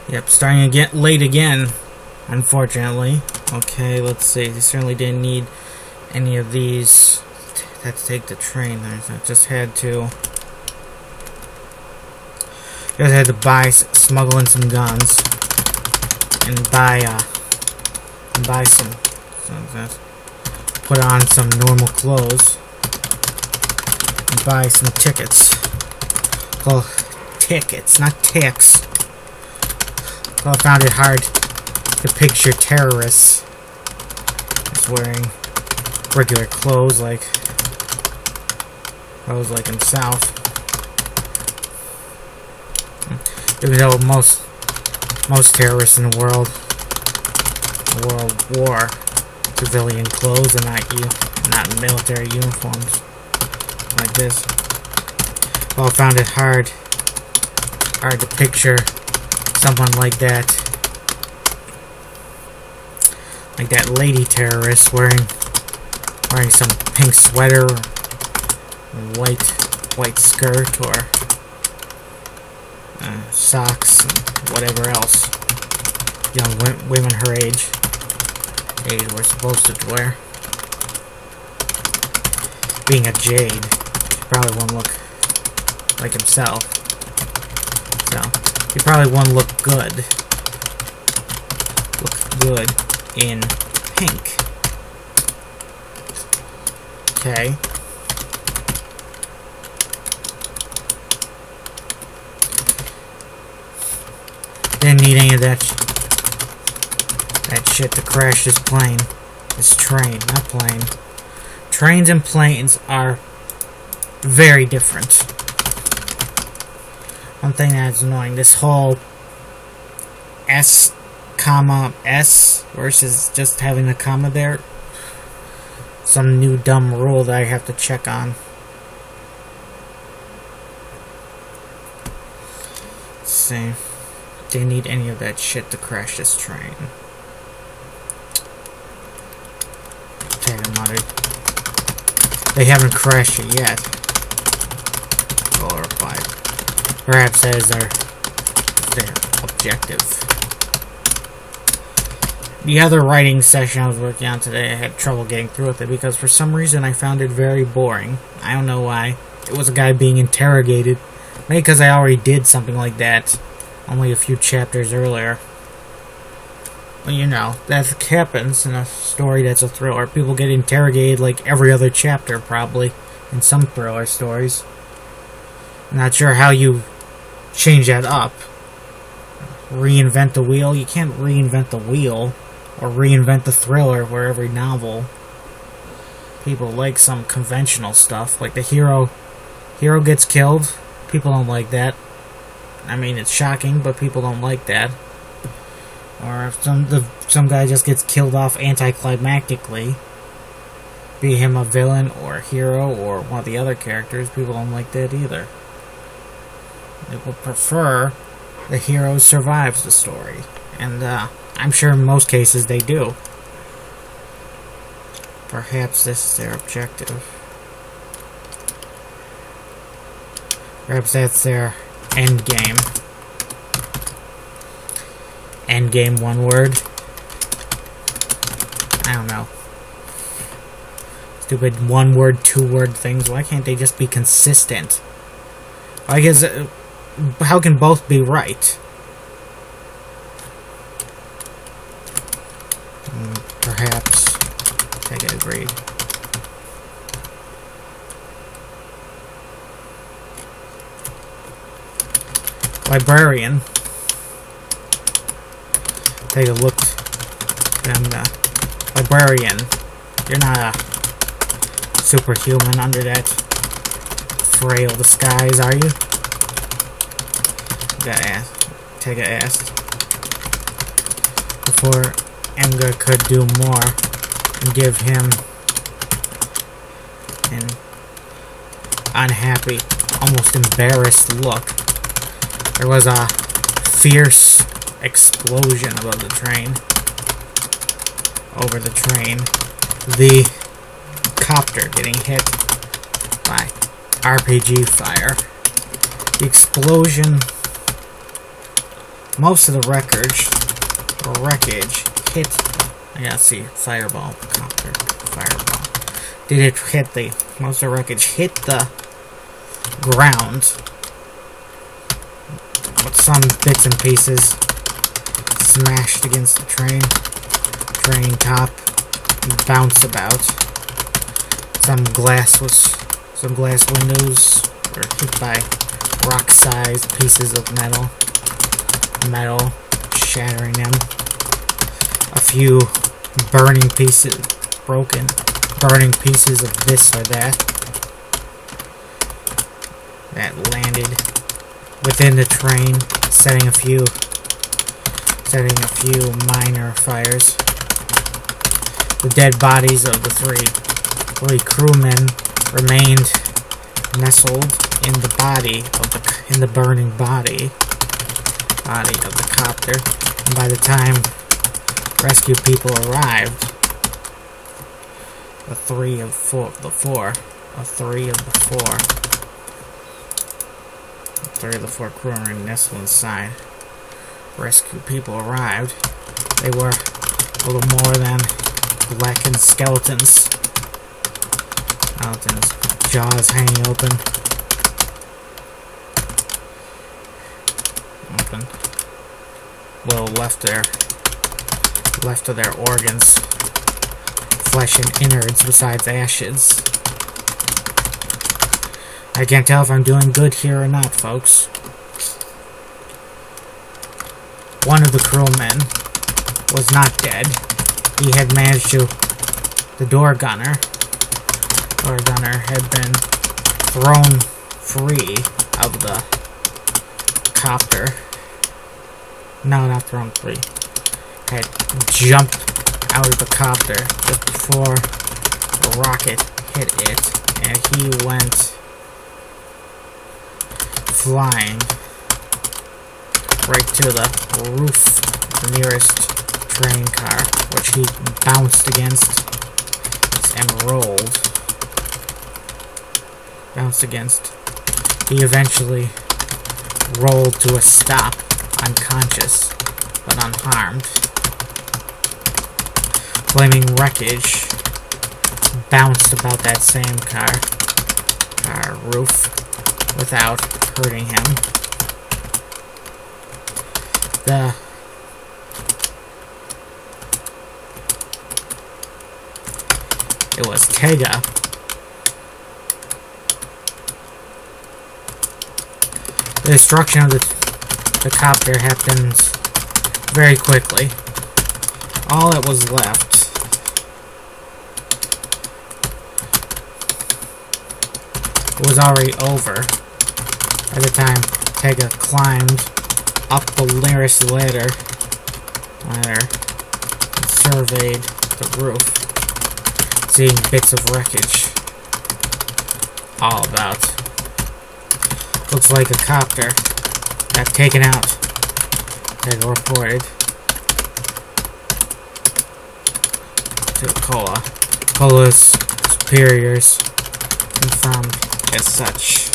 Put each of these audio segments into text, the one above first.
Yep, starting again late again, unfortunately. Okay, let's see. They certainly didn't need any of these. Had to take the train. I just had to. Just had to smuggle in some guns, and buy some. Put on some normal clothes, and buy some tickets. Well, tickets, not ticks. Well, I found it hard to picture terrorists as wearing regular clothes like himself. Even though most terrorists in the world wore civilian clothes and not military uniforms like this. Well, I found it hard to picture someone like that lady terrorist wearing some pink sweater, white skirt, or socks, and whatever else young women her age were supposed to wear. Being a jade, she probably won't look like himself, so he probably won't look good in pink. Okay. Didn't need any of that shit to crash this plane. This train, not plane. Trains and planes are very different. One thing that's annoying, this whole S, S versus just having a comma there. Some new dumb rule that I have to check on. Let's see. Didn't need any of that shit to crash this train. Taylor muttered. They haven't crashed it yet. Cole replied. Perhaps that is their objective. The other writing session I was working on today, I had trouble getting through with it because for some reason I found it very boring. I don't know why. It was a guy being interrogated. Maybe because I already did something like that only a few chapters earlier. Well, you know, that happens in a story that's a thriller. People get interrogated like every other chapter, probably, in some thriller stories. I'm not sure how you change that up. Reinvent the wheel? You can't reinvent the wheel. Or reinvent the thriller where every novel. People like some conventional stuff. Like the hero gets killed. People don't like that. I mean, it's shocking, but people don't like that. Or if some guy just gets killed off anticlimactically, be him a villain or a hero or one of the other characters, people don't like that either. They would prefer the hero survives the story, and I'm sure in most cases they do. Perhaps this is their objective. Perhaps that's their end game. End game, one word. I don't know. Stupid one word, two word things. Why can't they just be consistent? I guess, how can both be right? Perhaps. I get agreed. Librarian. Take a look. And librarian, you're not a superhuman under that frail disguise, are you? Tega asked. Before Emga could do more and give him an unhappy, almost embarrassed look, there was a fierce explosion above the train. Over the train. The copter getting hit by RPG fire. The explosion most of the wreckage hit. I gotta see, fireball, copter, fireball. Did it hit most of the wreckage hit the ground, but some bits and pieces smashed against the train top, bounced about. Some glass windows were hit by rock-sized pieces of metal, shattering them. A few burning pieces of this or that landed within the train, setting a few minor fires. The dead bodies of the three crewmen remained nestled in the burning body of the copter, and by the time rescue people arrived, three of the four crewmen nestled inside. Rescue people arrived. They were a little more than blackened skeletons. Jaws hanging open. Well, left of their organs, flesh and innards besides ashes. I can't tell if I'm doing good here or not, folks. One of the crewmen was not dead. He had managed to... The door gunner had been thrown free of the copter. No, not thrown free. Had jumped out of the copter just before the rocket hit it, and he went flying right to the roof of the nearest train car, which he bounced against and rolled. He eventually rolled to a stop, unconscious but unharmed. Flaming wreckage bounced about that same car roof without hurting him. It was Tega. The destruction of the copter happens very quickly. All that was left was already over by the time Tega climbed up the nearest ladder and surveyed the roof, seeing bits of wreckage all about. Looks like a copter got taken out, Tega reported to Cola. Cola's superiors confirmed as such.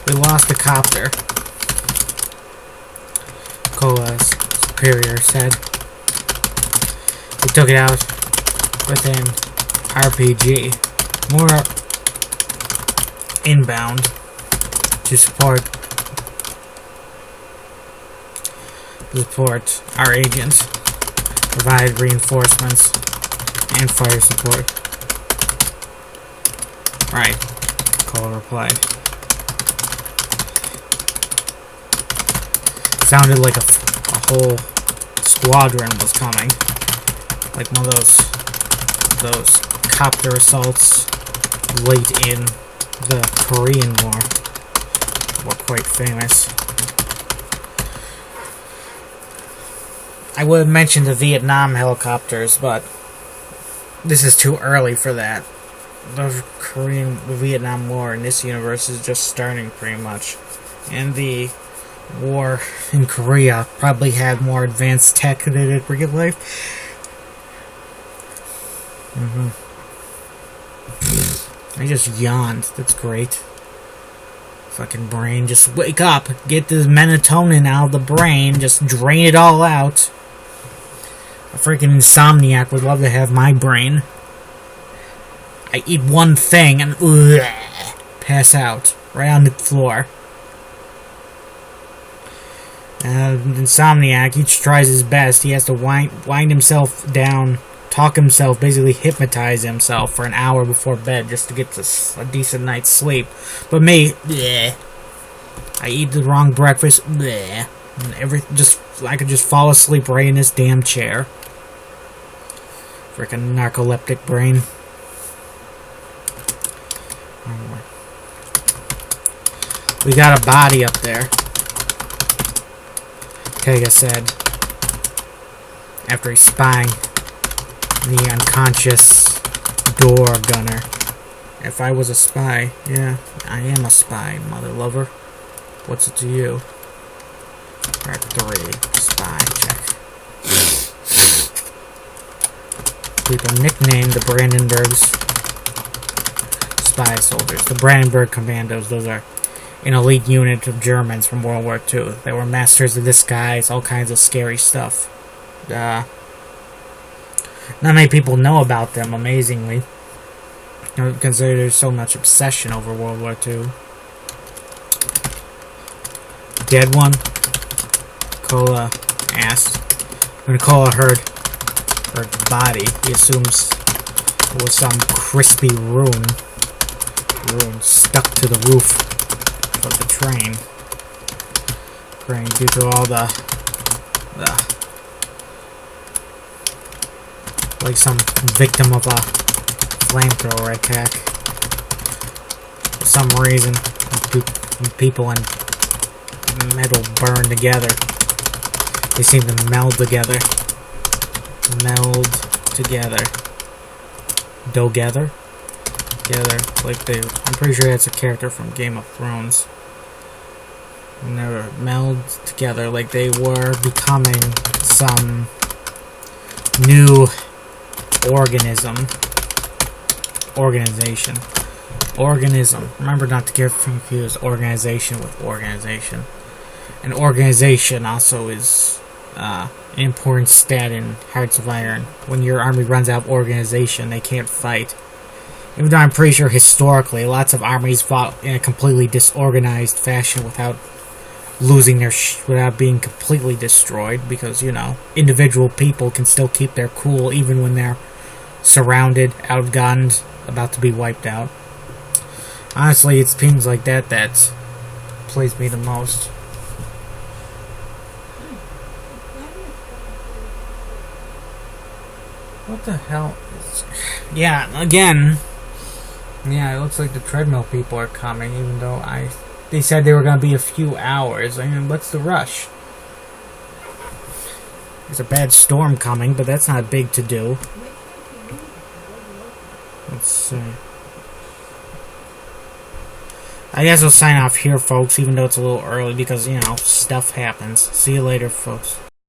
We lost the copter, Cola's superior said. We took it out within RPG. More inbound to support our agents, provide reinforcements and fire support. Right, Cole replied. Sounded like a whole squadron was coming, like one of those copter assaults late in the Korean War were quite famous. I would have mentioned the Vietnam helicopters, but this is too early for that. The Vietnam War in this universe is just starting pretty much, and the war in Korea probably had more advanced tech than it did real life. I just yawned. That's great. Fucking brain, just wake up. Get the melatonin out of the brain. Just drain it all out. A freaking insomniac would love to have my brain. I eat one thing and pass out right on the floor. Insomniac, he tries his best. He has to wind himself down, talk himself, basically hypnotize himself for an hour before bed just to get a decent night's sleep. But me, bleh, I eat the wrong breakfast, bleh, and I could just fall asleep right in this damn chair. Freaking narcoleptic brain. We got a body up there. Like I said, after he's spying the unconscious door gunner. If I was a spy, yeah, I am a spy, mother lover. What's it to you? Part 3, spy check. People nicknamed the Brandenburgs spy soldiers. The Brandenburg Commandos, those are an elite unit of Germans from World War II. They were masters of disguise, all kinds of scary stuff. Not many people know about them, amazingly. Consider there's so much obsession over World War II. Dead one? Cola asked. When Cola heard her body, he assumes it was some crispy rune stuck to the roof of the train. Due to all the like some victim of a flamethrower attack. For some reason, people and metal burn together. They seem to meld together. Together. Like I'm pretty sure that's a character from Game of Thrones. And they were meld together like they were becoming some new organism. Organism. Remember not to get confused organization with organization. An organization also is an important stat in Hearts of Iron. When your army runs out of organization, they can't fight. Even though I'm pretty sure historically, lots of armies fought in a completely disorganized fashion without losing without being completely destroyed, because, you know, individual people can still keep their cool even when they're surrounded, outgunned, about to be wiped out. Honestly, it's things like that plays me the most. What the hell? Yeah, again. Yeah, it looks like the treadmill people are coming, even though they said they were going to be a few hours. I mean, what's the rush? There's a bad storm coming, but that's not big to do. Let's see. I guess I'll sign off here, folks, even though it's a little early, because, you know, stuff happens. See you later, folks.